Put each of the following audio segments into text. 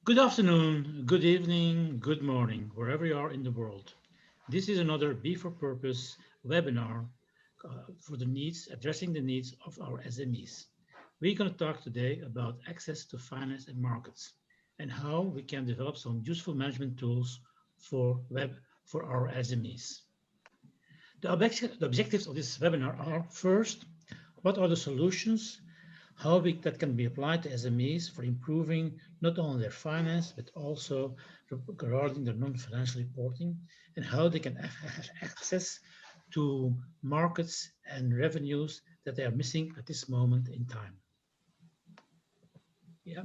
Good afternoon, good evening, good morning, wherever you are in the world. This is another B for Purpose webinar for addressing the needs of our SMEs. We're going to talk today about access to finance and markets and how we can develop some useful management tools for our SMEs. The objectives of this webinar are: first, what are the solutions that can be applied to SMEs for improving not only their finance, but also regarding their non-financial reporting, and how they can have access to markets and revenues that they are missing at this moment in time. Yeah.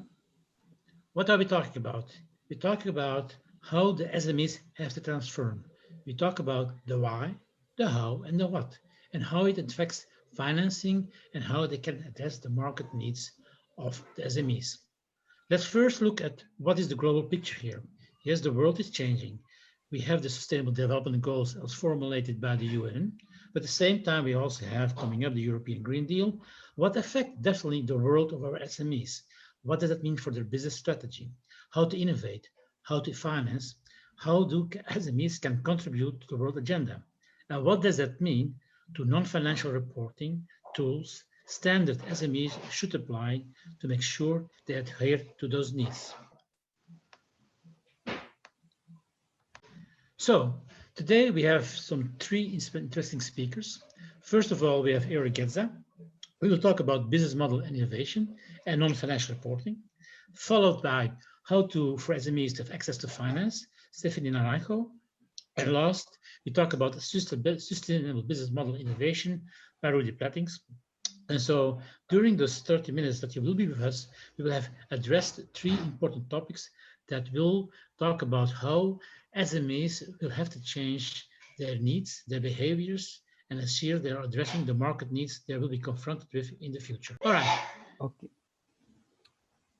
What are we talking about? We're talking about how the SMEs have to transform. We talk about the why, the how, and the what, and how it affects financing and how they can address the market needs of the SMEs. Let's first look at what is the global picture here. Yes, the world is changing. We have the Sustainable Development Goals as formulated by the UN, but at the same time we also have coming up the European Green Deal. What affect definitely the world of our SMEs? What does that mean for their business strategy? How to innovate? How to finance? How do SMEs can contribute to the world agenda? And what does that mean to non-financial reporting tools, standard SMEs should apply to make sure they adhere to those needs? So today we have three interesting speakers. First of all, we have Eric Getza. We will talk about business model innovation and non-financial reporting, followed by how for SMEs to have access to finance, Stephanie Naranjo. And last, we talk about sustainable business model innovation by Rudy Plattings. And so during those 30 minutes that you will be with us, we will have addressed three important topics that will talk about how SMEs will have to change their needs, their behaviors, and as here they are addressing the market needs they will be confronted with in the future. All right. Okay.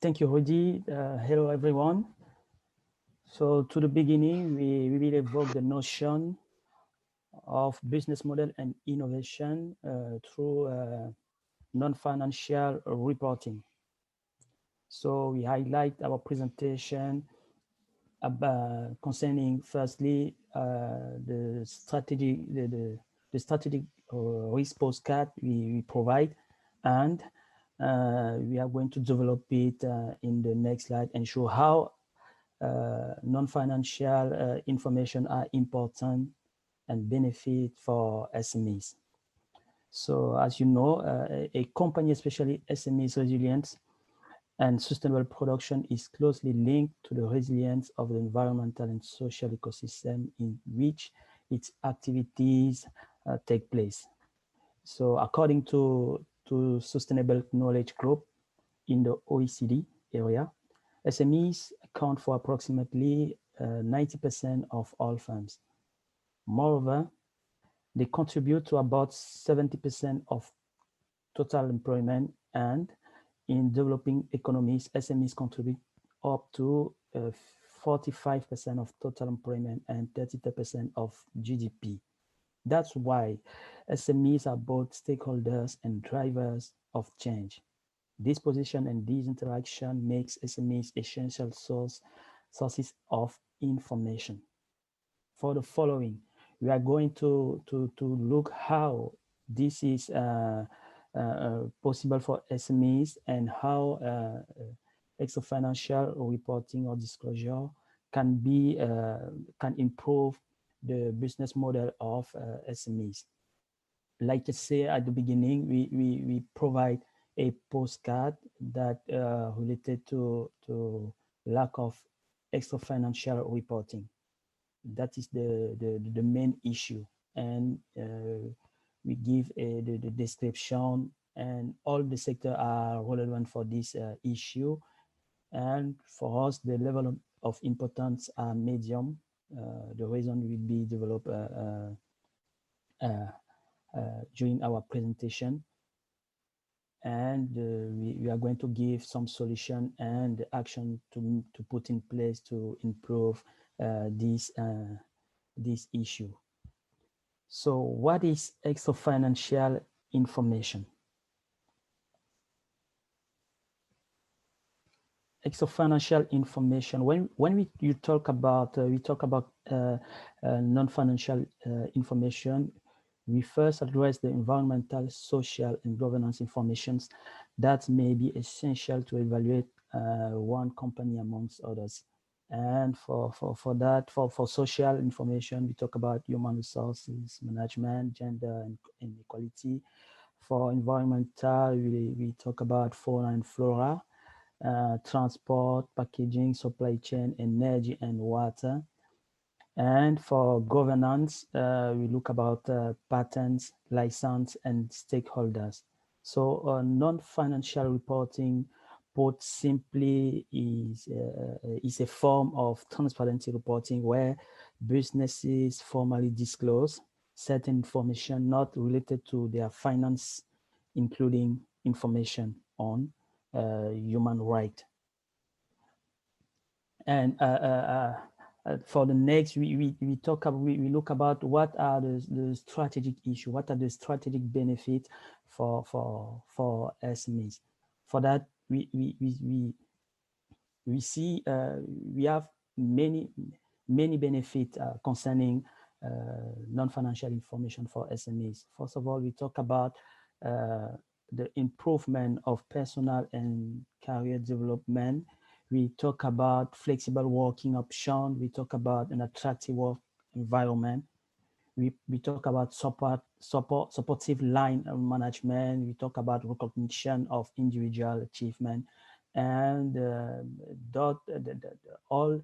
Thank you, Rudy. Hello, everyone. So to the beginning, we will evoke the notion of business model and innovation through non-financial reporting. So we highlight our presentation concerning firstly the strategic risk postcard we provide, and we are going to develop it in the next slide and show how non-financial information are important and benefit for SMEs. So as you know, a company, especially SMEs resilience and sustainable production, is closely linked to the resilience of the environmental and social ecosystem in which its activities take place. So according to Sustainable Knowledge Group in the OECD area, SMEs account for approximately 90% of all firms. Moreover, they contribute to about 70% of total employment, and in developing economies, SMEs contribute up to 45% of total employment and 30% of GDP. That's why SMEs are both stakeholders and drivers of change. This position and this interaction makes SMEs essential sources of information. For the following, we are going to look how this is possible for SMEs and how extra financial reporting or disclosure can improve the business model of SMEs. Like I say at the beginning, we provide a postcard that related to lack of extra financial reporting. That is the main issue, and we give the description, and all the sectors are relevant for this issue. And for us, the level of importance are medium. The reason will be developed during our presentation, and we are going to give some solution and action to put in place to improve this issue. So what is extra financial information? extra-financial information. When you talk about non-financial information, we first address the environmental, social, and governance informations that may be essential to evaluate one company amongst others. And for that, for social information, we talk about human resources management, gender and equality. For environmental, we talk about fauna and flora, transport, packaging, supply chain, energy, and water. And for governance, we look about patents, license, and stakeholders. So non-financial reporting, put simply, is a form of transparency reporting where businesses formally disclose certain information not related to their finance, including information on human rights. And for the next, we talk about, we look about what are the strategic issue, what are the strategic benefits for SMEs. For that, we see we have many benefits concerning non-financial information for SMEs. First of all, we talk about the improvement of personal and career development. We talk about flexible working option. We talk about an attractive work environment. We talk about supportive line management. We talk about recognition of individual achievement, and all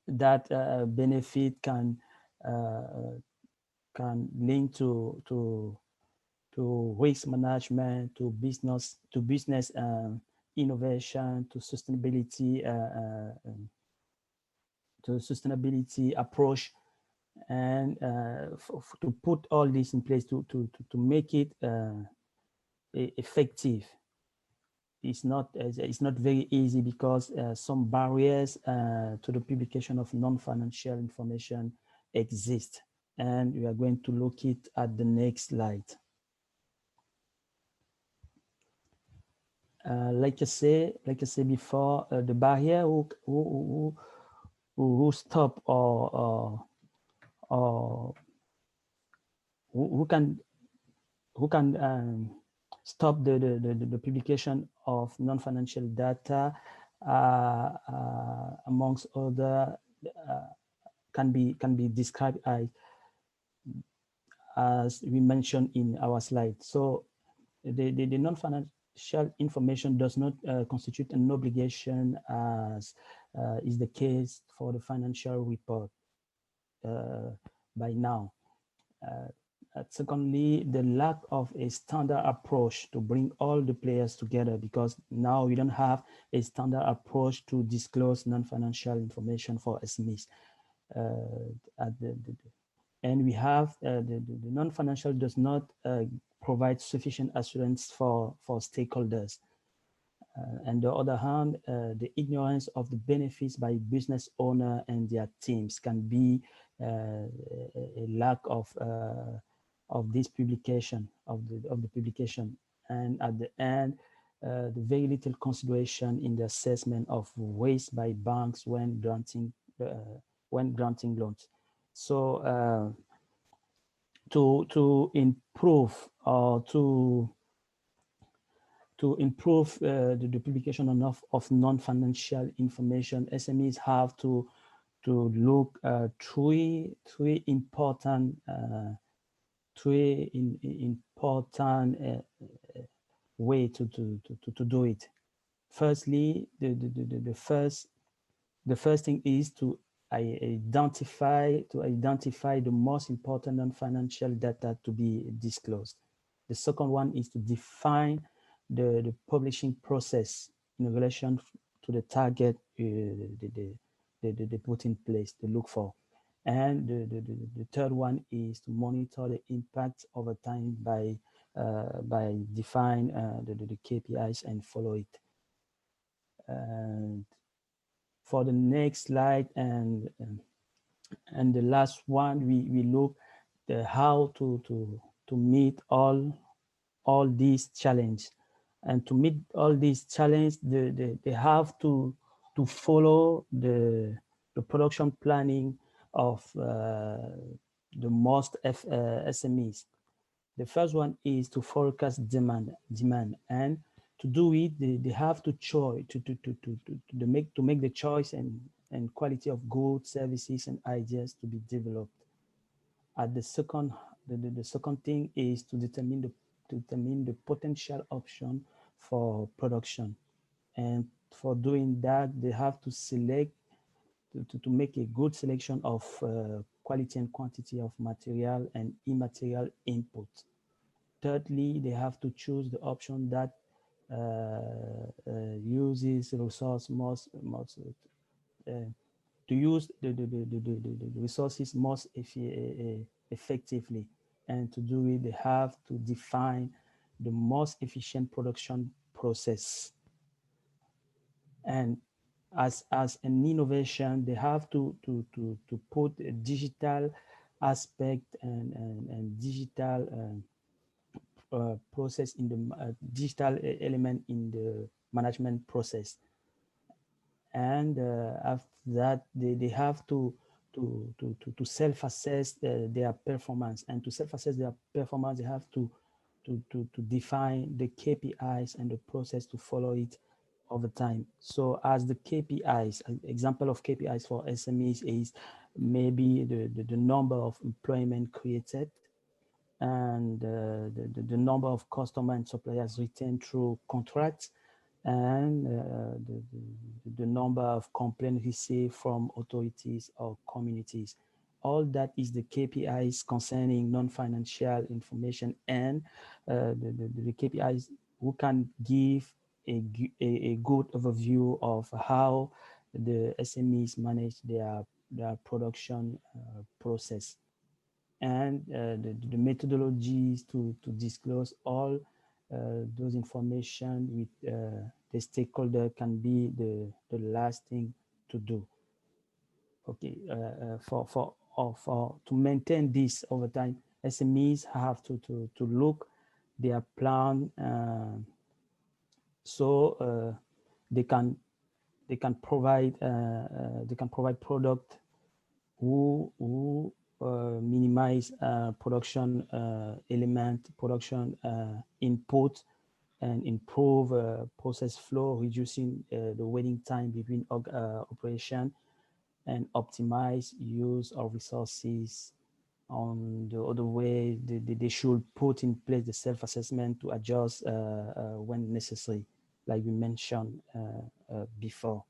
that benefit can link to risk management, to business innovation, to sustainability approach, and to put all this in place to make it effective. It's not very easy because some barriers to the publication of non-financial information exist, and we are going to look it at the next slide. Like I say before, the barrier who stop or who can stop the publication of non-financial data, amongst other, can be described as we mentioned in our slide. So the non-financial information does not constitute an obligation, as is the case for the financial report by now. Secondly, the lack of a standard approach to bring all the players together, because now we don't have a standard approach to disclose non-financial information for SMEs. And we have the non-financial does not provide sufficient assurance for stakeholders. On the other hand, the ignorance of the benefits by business owner and their teams can be a lack of this publication, of the publication, and at the end, the very little consideration in the assessment of waste by banks when granting loans. So to improve, or to improve the publication of non-financial information, SMEs have to look three important way to do it. Firstly, the first thing is to identify the most important non-financial data to be disclosed. The second one is to define the publishing process in relation to the target they put in place to look for. And the third one is to monitor the impact over time by define the KPIs and follow it. And for the next slide and the last one, we look how to meet all these challenges. And to meet all these challenges, they have to follow the production planning of the most SMEs. The first one is to forecast demand, and to do it, they have to choose to make the choice and quality of goods, services, and ideas to be developed. At the second, the second thing is to determine the potential option for production, and for doing that, they have to select to make a good selection of quality and quantity of material and immaterial input. Thirdly, they have to choose the option that uses resource most to use the resources most effectively. And to do it, they have to define the most efficient production process. And as an innovation, they have to put a digital aspect and digital process in the digital element in the management process. And after that, they have to self-assess their performance. And to self-assess their performance, they have to define the KPIs and the process to follow it over time. So as the KPIs, an example of KPIs for SMEs is maybe the number of employment created, and the number of customer and suppliers retained through contracts, and the number of complaints received from authorities or communities. All that is the KPIs concerning non-financial information, and the KPIs who can give a good overview of how the SMEs manage their production process, and the methodologies to disclose all those information with the stakeholder can be the last thing to do. Okay, for to maintain this over time, SMEs have to look their plan, so they can they can provide product who minimize production element, production input, and improve process flow, reducing the waiting time between operation, and optimize use of resources. On the other way, they should put in place the self-assessment to adjust when necessary, like we mentioned before.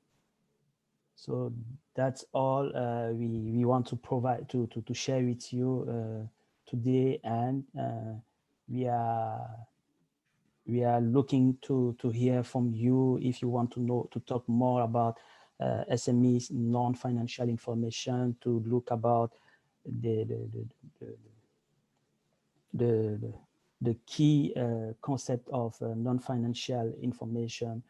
So that's all we want to provide to share with you today, and we are looking to hear from you if you want to know to talk more about SMEs non-financial information, to look about the the, the, the key concept of non-financial information.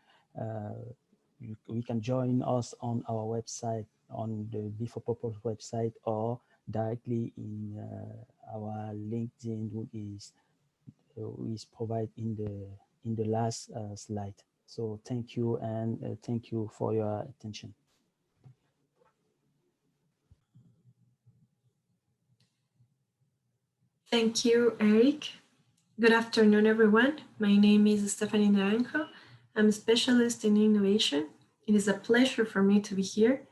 We can join us on our website, on the Before Purpose website, or directly in our LinkedIn, who is provided in the last slide. So thank you, and thank you for your attention. Thank you, Eric. Good afternoon, everyone. My name is Stephanie Naranjo. I'm a specialist in innovation. It is a pleasure for me to be here.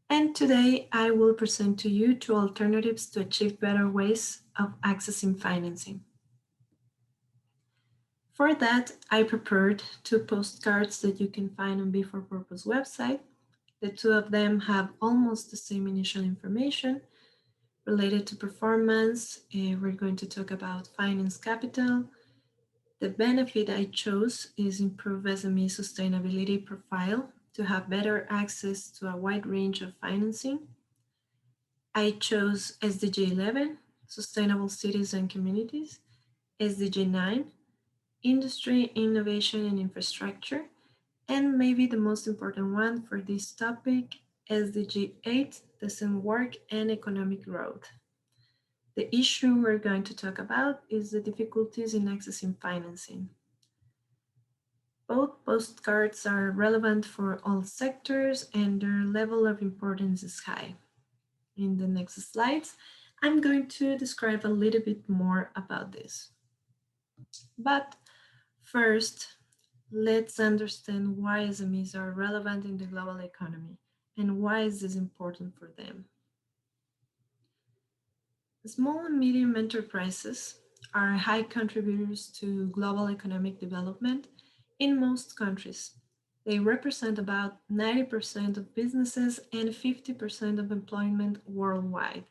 And today I will present to you two alternatives to achieve better ways of accessing financing. For that, I prepared two postcards that you can find on Before Purpose website. The two of them have almost the same initial information related to performance. We're going to talk about finance capital. The benefit I chose is improve SME sustainability profile to have better access to a wide range of financing. I chose SDG 11, Sustainable Cities and Communities, SDG 9, Industry, Innovation and Infrastructure, and maybe the most important one for this topic, SDG 8, Decent Work and Economic Growth. The issue we're going to talk about is the difficulties in accessing financing. Both postcards are relevant for all sectors and their level of importance is high. In the next slides, I'm going to describe a little bit more about this. But first, let's understand why SMEs are relevant in the global economy and why is this important for them. Small and medium enterprises are high contributors to global economic development in most countries. They represent about 90% of businesses and 50% of employment worldwide.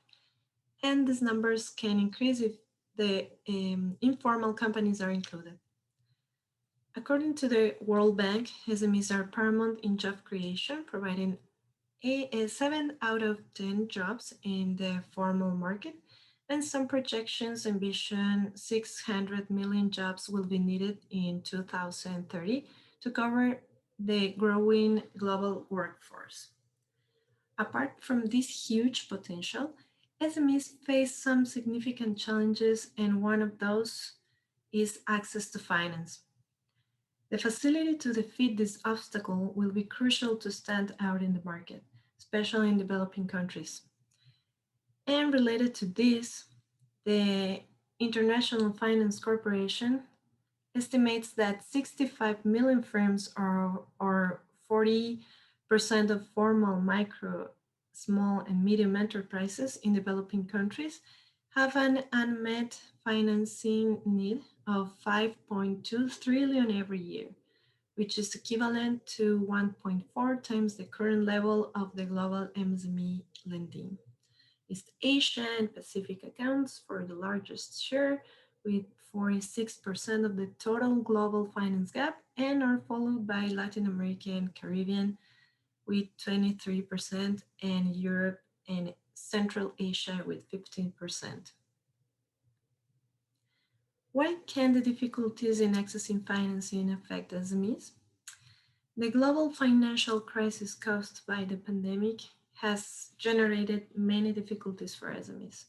And these numbers can increase if the informal companies are included. According to the World Bank, SMEs are paramount in job creation, providing 7 out of 10 jobs in the formal market, and some projections envision 600 million jobs will be needed in 2030 to cover the growing global workforce. Apart from this huge potential, SMEs face some significant challenges, and one of those is access to finance. The facility to defeat this obstacle will be crucial to stand out in the market, especially in developing countries. And related to this, the International Finance Corporation estimates that 65 million firms or 40% of formal micro, small, and medium enterprises in developing countries have an unmet financing need of 5.2 trillion every year, which is equivalent to 1.4 times the current level of the global MSME lending. East Asia and Pacific accounts for the largest share, with 46% of the total global finance gap, and are followed by Latin America and Caribbean with 23%, and Europe and Central Asia with 15%. Why can the difficulties in accessing financing affect SMEs? The global financial crisis caused by the pandemic has generated many difficulties for SMEs.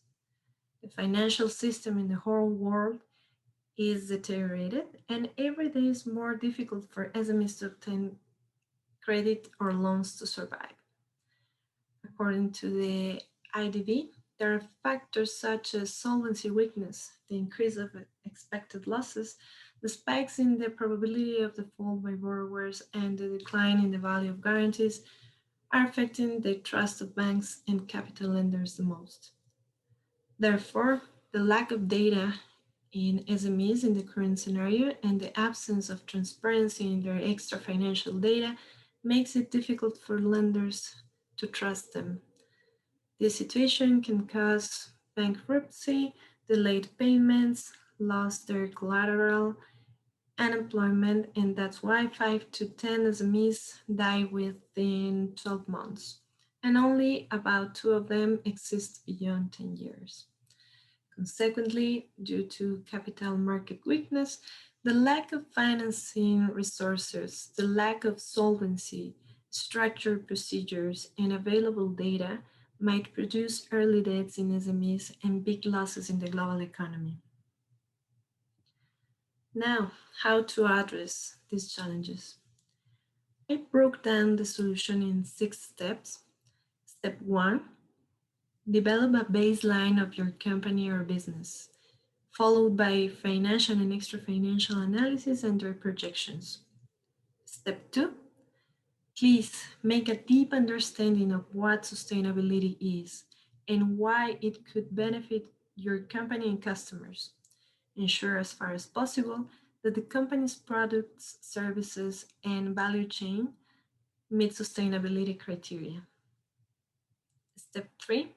The financial system in the whole world is deteriorated, and every day is more difficult for SMEs to obtain credit or loans to survive. According to the IDB, there are factors such as solvency weakness, the increase of expected losses, the spikes in the probability of default by borrowers, and the decline in the value of guarantees are affecting the trust of banks and capital lenders the most. Therefore, the lack of data in SMEs in the current scenario and the absence of transparency in their extra financial data makes it difficult for lenders to trust them. This situation can cause bankruptcy, delayed payments, lost their collateral, unemployment, and that's why 5 to 10 SMEs die within 12 months, and only about 2 of them exist beyond 10 years. Consequently, due to capital market weakness, the lack of financing resources, the lack of solvency, structured procedures, and available data might produce early deaths in SMEs and big losses in the global economy. Now, how to address these challenges? I broke down the solution in 6 steps. Step 1, develop a baseline of your company or business, followed by financial and extra financial analysis and their projections. Step 2, please make a deep understanding of what sustainability is and why it could benefit your company and customers. Ensure as far as possible that the company's products, services, and value chain meet sustainability criteria. Step 3,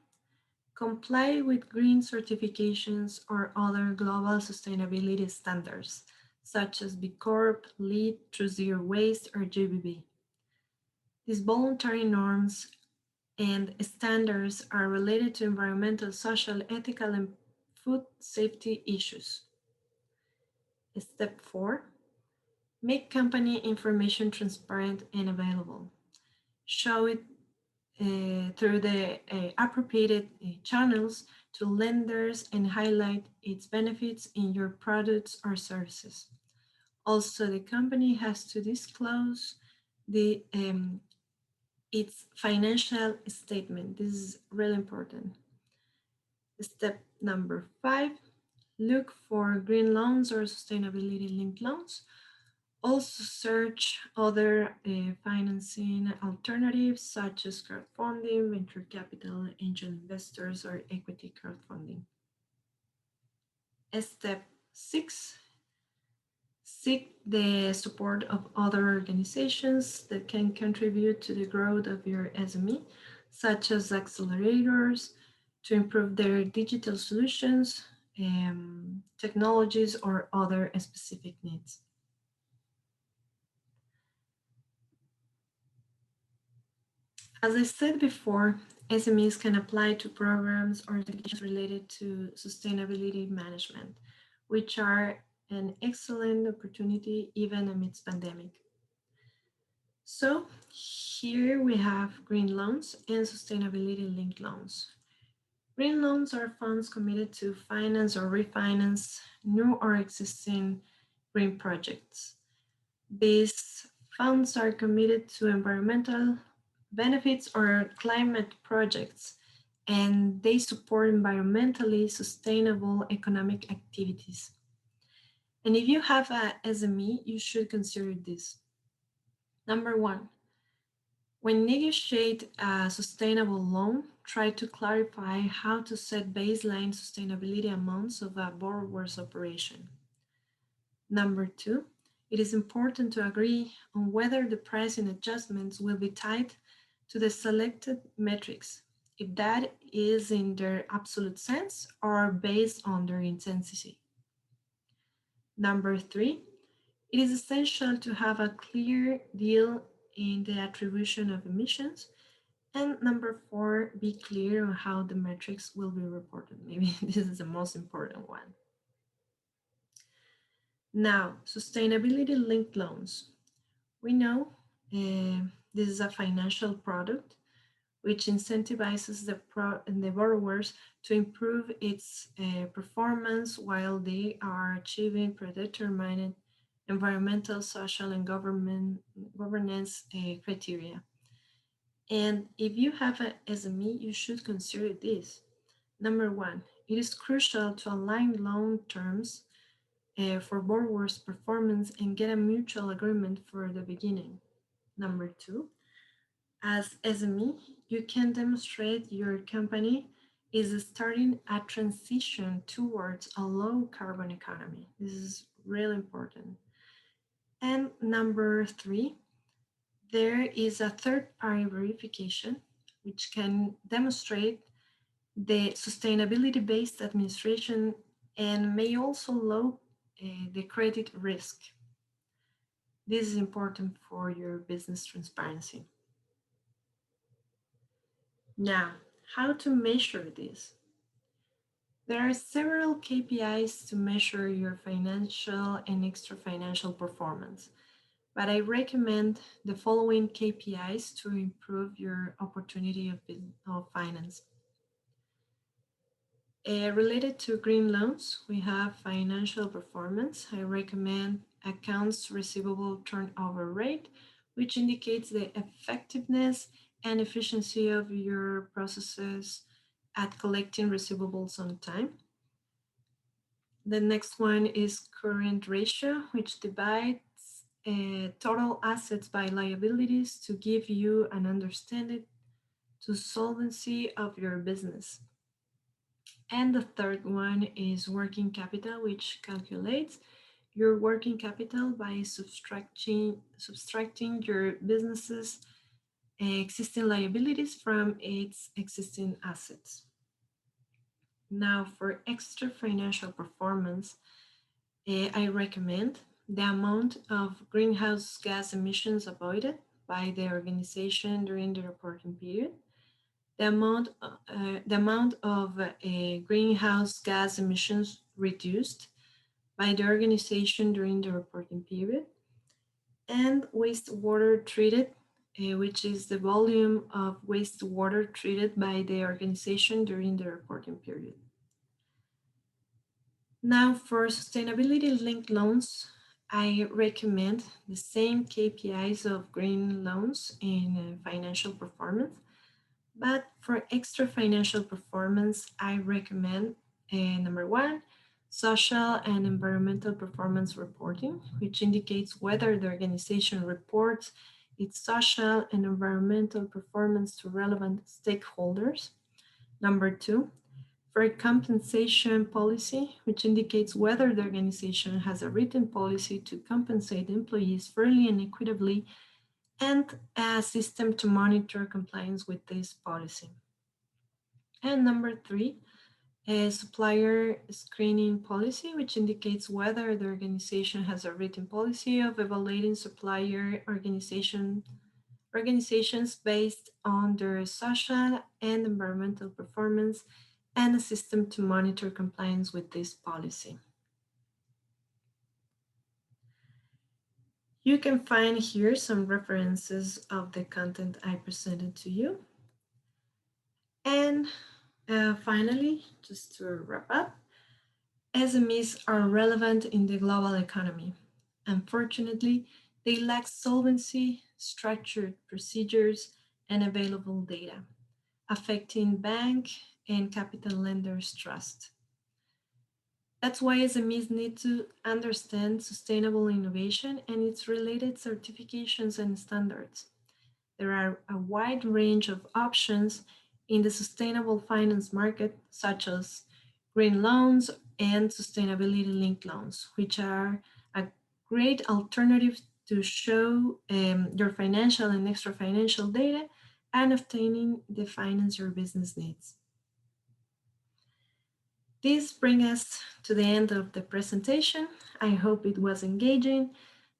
comply with green certifications or other global sustainability standards, such as B Corp, LEED, True Zero Waste, or GBB. These voluntary norms and standards are related to environmental, social, ethical, and food safety issues. Step 4, make company information transparent and available. Show it through the appropriate channels to lenders and highlight its benefits in your products or services. Also, the company has to disclose its financial statement. This is really important. Step number 5, look for green loans or sustainability linked loans. Also search other financing alternatives such as crowdfunding, venture capital, angel investors, or equity crowdfunding. Step 6, seek the support of other organizations that can contribute to the growth of your SME, such as accelerators to improve their digital solutions, technologies, or other specific needs. As I said before, SMEs can apply to programs or certifications related to sustainability management, which are an excellent opportunity even amidst pandemic. So here we have green loans and sustainability linked loans. Green loans are funds committed to finance or refinance new or existing green projects. These funds are committed to environmental benefits or climate projects, and they support environmentally sustainable economic activities. And if you have a SME, you should consider this. Number 1, when negotiate a sustainable loan, try to clarify how to set baseline sustainability amounts of a borrower's operation. Number 2, it is important to agree on whether the pricing adjustments will be tied to the selected metrics, if that is in their absolute sense or based on their intensity. Number 3, it is essential to have a clear deal in the attribution of emissions. And number 4, be clear on how the metrics will be reported. Maybe this is the most important one. Now, sustainability linked loans. We know this is a financial product which incentivizes the borrowers to improve its performance while they are achieving predetermined environmental, social, and governance criteria. And if you have a SME, you should consider this. Number 1, it is crucial to align loan terms for borrowers' performance and get a mutual agreement for the beginning. Number 2, as SME, you can demonstrate your company is starting a transition towards a low carbon economy. This is really important. And number 3, there is a third-party verification which can demonstrate the sustainability-based administration and may also lower the credit risk. This is important for your business transparency. Now, how to measure this? There are several KPIs to measure your financial and extra-financial performance, but I recommend the following KPIs to improve your opportunity of finance. Related to green loans, we have financial performance. I recommend accounts receivable turnover rate, which indicates the effectiveness and efficiency of your processes at collecting receivables on time. The next one is current ratio, which divides total assets by liabilities to give you an understanding to solvency of your business. And the third one is working capital, which calculates your working capital by subtracting your business's existing liabilities from its existing assets. Now, for extra financial performance, I recommend the amount of greenhouse gas emissions avoided by the organization during the reporting period, the amount of greenhouse gas emissions reduced by the organization during the reporting period, and wastewater treated, which is the volume of wastewater treated by the organization during the reporting period. Now, for sustainability linked loans, I recommend the same KPIs of green loans in financial performance, but for extra financial performance, I recommend number one, social and environmental performance reporting, which indicates whether the organization reports its social and environmental performance to relevant stakeholders. Number two, for compensation policy, which indicates whether the organization has a written policy to compensate employees fairly and equitably, and a system to monitor compliance with this policy. And number three, a supplier screening policy, which indicates whether the organization has a written policy of evaluating supplier organizations based on their social and environmental performance and a system to monitor compliance with this policy. You can find here some references of the content I presented to you. And finally, just to wrap up, SMEs are relevant in the global economy. Unfortunately, they lack solvency, structured procedures, and available data, affecting bank and capital lenders' trust. That's why SMEs need to understand sustainable innovation and its related certifications and standards. There are a wide range of options in the sustainable finance market, such as green loans and sustainability linked loans, which are a great alternative to show your financial and extra financial data and obtaining the finance your business needs. This brings us to the end of the presentation. I hope it was engaging.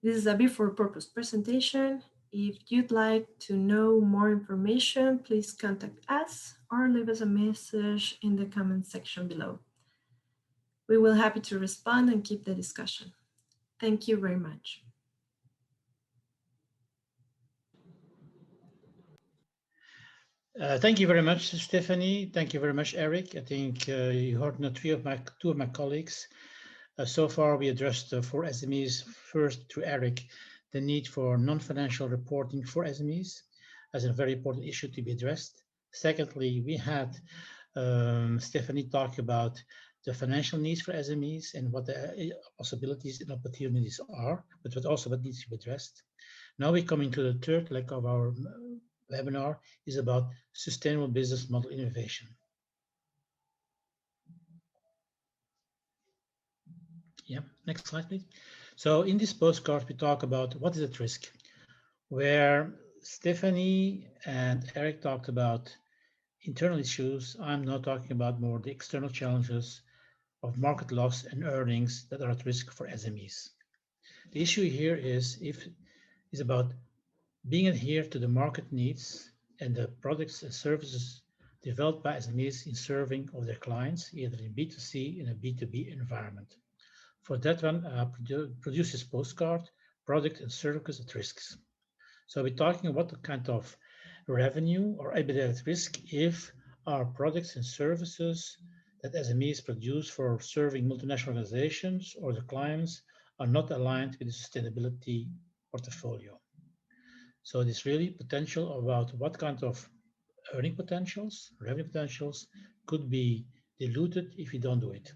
This is a before purpose presentation. If you'd like to know more information, please contact us or leave us a message in the comment section below. We will be happy to respond and keep the discussion. Thank you very much. Thank you very much, Stephanie. Thank you very much, Eric. I think you heard now two of my colleagues. So far, we addressed for SMEs, first through Eric, the need for non-financial reporting for SMEs as a very important issue to be addressed. Secondly, we had Stephanie talk about the financial needs for SMEs and what the possibilities and opportunities are, but also what needs to be addressed. Now we're coming to the third leg of our webinar, is about sustainable business model innovation. Yeah, next slide, please. So in this postcard, we talk about what is at risk, where Stephanie and Eric talked about internal issues. I'm now talking about more the external challenges of market loss and earnings that are at risk for SMEs. The issue here is about being adhered to the market needs and the products and services developed by SMEs in serving of their clients, either in B2C and a B2B environment. For that one, produce this postcard, product and services at risks. So we're talking about the kind of revenue or EBITDA at risk if our products and services that SMEs produce for serving multinational organizations or the clients are not aligned with the sustainability portfolio. So there's really potential about what kind of earning potentials, revenue potentials could be diluted if we don't do it.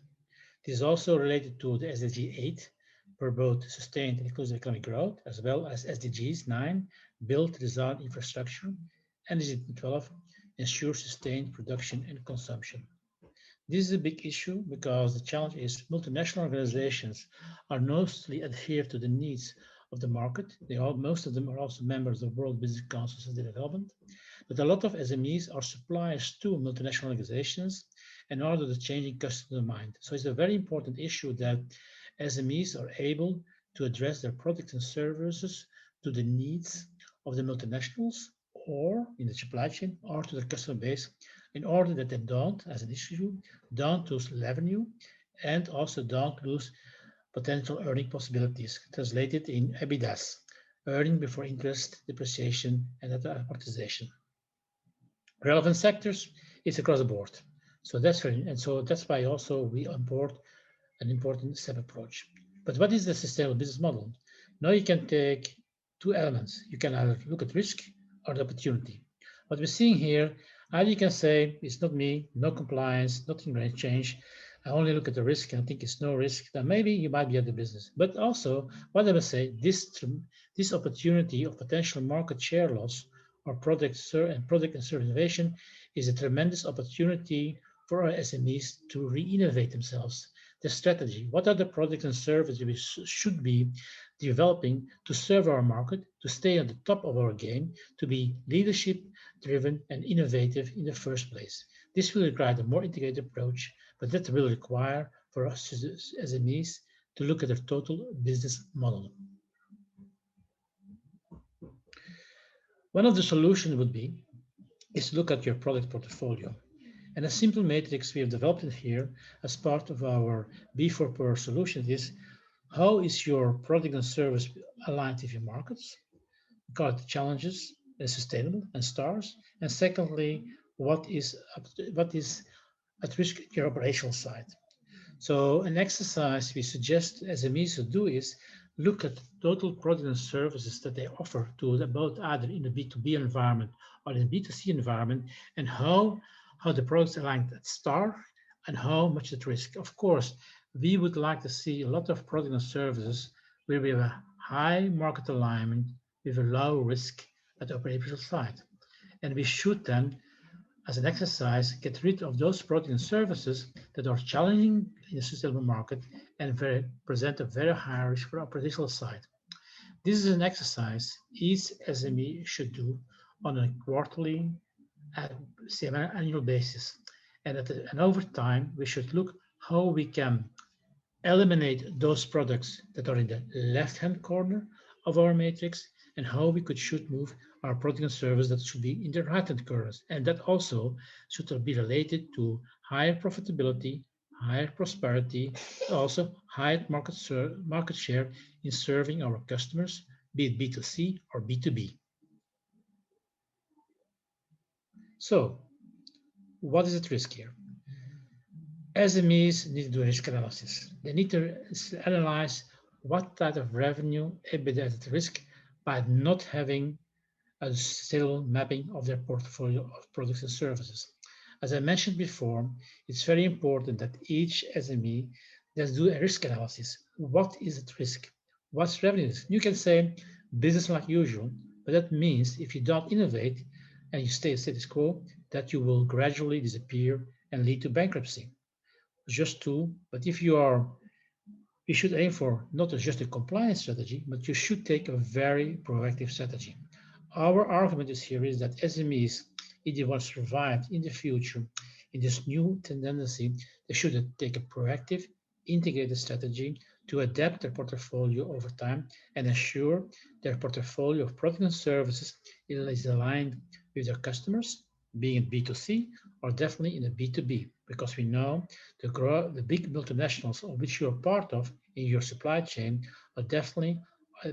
This is also related to the SDG 8, promote sustained and inclusive economic growth, as well as SDGs 9, build design infrastructure, and SDG 12, ensure sustained production and consumption. This is a big issue because the challenge is multinational organizations are mostly adhere to the needs of the market. Most of them are also members of World Business Council Sustainable Development, but a lot of SMEs are suppliers to multinational organizations in order to changing customer mind. So it's a very important issue that SMEs are able to address their products and services to the needs of the multinationals or in the supply chain or to the customer base in order that they don't, as an issue, don't lose revenue and also don't lose potential earning possibilities, translated in EBITDAs, earning before interest, depreciation, and amortization. Relevant sectors is across the board. So that's why also we import an important step approach. But what is the sustainable business model? Now you can take two elements. You can either look at risk or the opportunity. What we're seeing here, either you can say it's not me, no compliance, nothing going to change. I only look at the risk and I think it's no risk. Then maybe you might be at the business. But also, what I would say, this opportunity of potential market share loss or product and service innovation is a tremendous opportunity for our SMEs to re-innovate themselves. The strategy, what are the products and services we should be developing to serve our market, to stay on the top of our game, to be leadership driven and innovative in the first place. This will require a more integrated approach, but that will require for us as SMEs to look at their total business model. One of the solutions would be is to look at your product portfolio. And a simple matrix we have developed here as part of our B4Per solution is how is your product and service aligned with your markets? We call it challenges, sustainable, and stars. And secondly, what is at risk at your operational side? So an exercise we suggest SMEs to do is look at total product and services that they offer to both either in the B2B environment or in the B2C environment, and how the products align at star and how much at risk. Of course, we would like to see a lot of product and services where we have a high market alignment with a low risk at the operational side. And we should then, as an exercise, get rid of those products and services that are challenging in the sustainable market and present a very high risk for operational side. This is an exercise each SME should do on a quarterly semi-annual basis. And over time, we should look how we can eliminate those products that are in the left-hand corner of our matrix and how we should move our product and service that should be in the right-hand corners. And that also should be related to higher profitability, higher prosperity, also higher market share in serving our customers, be it B2C or B2B. So, what is at risk here? SMEs need to do risk analysis. They need to analyze what type of revenue EBITDA is at risk by not having a stable mapping of their portfolio of products and services. As I mentioned before, it's very important that each SME does do a risk analysis. What is at risk? What's revenue? You can say business like usual, but that means if you don't innovate and you stay status quo, that you will gradually disappear and lead to bankruptcy. Just two, but if you should aim for not just a compliance strategy, but you should take a very proactive strategy. Our argument is that SMEs, if they want to survive in the future in this new tendency, they should take a proactive, integrated strategy to adapt their portfolio over time and ensure their portfolio of products and services is aligned with their customers, being in B2C or definitely in the B2B, because we know the big multinationals of which you're part of in your supply chain are definitely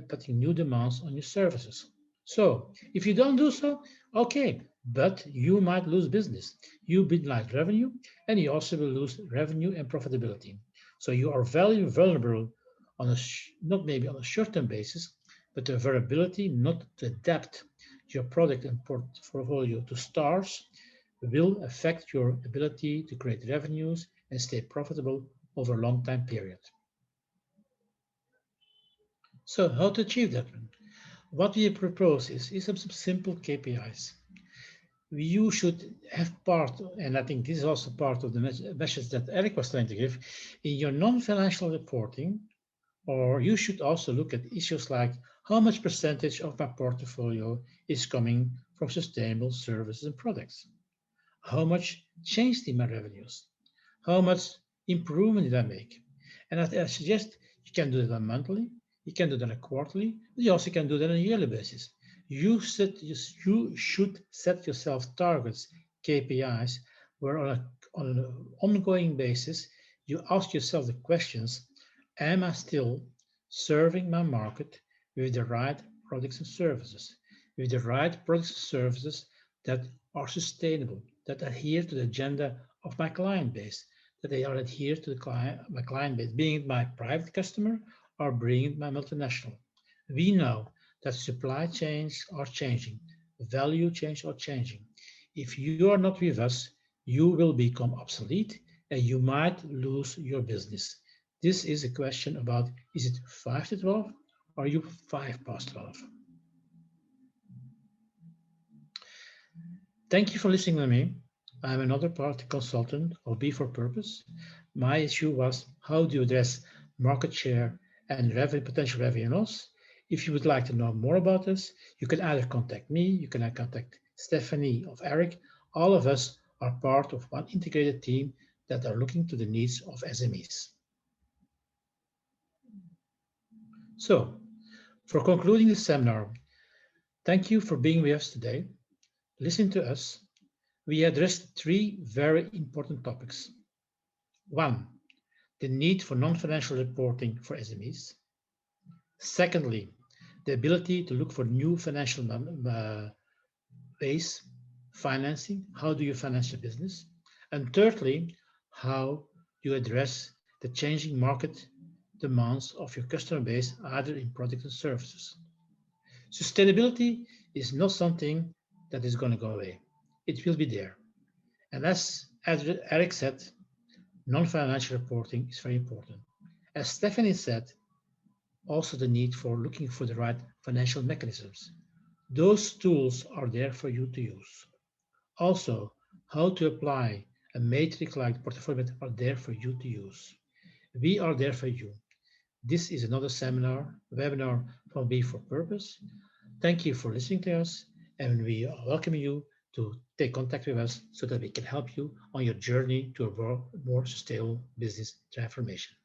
putting new demands on your services. So if you don't do so, okay, but you might lose business. You might revenue, and you also will lose revenue and profitability. So you are very vulnerable on not maybe on a short-term basis, but the vulnerability not to adapt your product and portfolio to stars will affect your ability to create revenues and stay profitable over a long time period. So how to achieve that? What we propose is some simple KPIs. You should have part, and I think this is also part of the message that Eric was trying to give, in your non-financial reporting, or you should also look at issues like how much percentage of my portfolio is coming from sustainable services and products? How much changed in my revenues? How much improvement did I make? And I suggest you can do that monthly, you can do that on a quarterly, but you also can do that on a yearly basis. You should set yourself targets, KPIs, where on an ongoing basis, you ask yourself the questions, am I still serving my market with the right products and services, with the right products and services that are sustainable, that adhere to the agenda of my client base, that they are adhered to my client base, being it my private customer or being it my multinational. We know that supply chains are changing, value chains are changing. If you are not with us, you will become obsolete and you might lose your business. This is a question about, is it 5 to 12 or are you 5 past 12? Thank you for listening to me. I'm another party consultant of B for Purpose. My issue was how do you address market share and revenue, potential revenue loss. If you would like to know more about us, you can either contact me, you can contact Stephanie or Eric. All of us are part of one integrated team that are looking to the needs of SMEs. So, for concluding this seminar, thank you for being with us today. Listen to us. We addressed three very important topics. One, the need for non-financial reporting for SMEs. Secondly, the ability to look for new financial ways, financing. How do you finance your business? And thirdly, how you address the changing market demands of your customer base, either in products and services. Sustainability is not something that is going to go away. It will be there. And as Eric said, non-financial reporting is very important. As Stephanie said, also the need for looking for the right financial mechanisms. Those tools are there for you to use. Also, how to apply a matrix like portfolio are there for you to use. We are there for you. This is another webinar from Be for Purpose. Thank you for listening to us, and we welcome you to take contact with us so that we can help you on your journey to a more sustainable business transformation.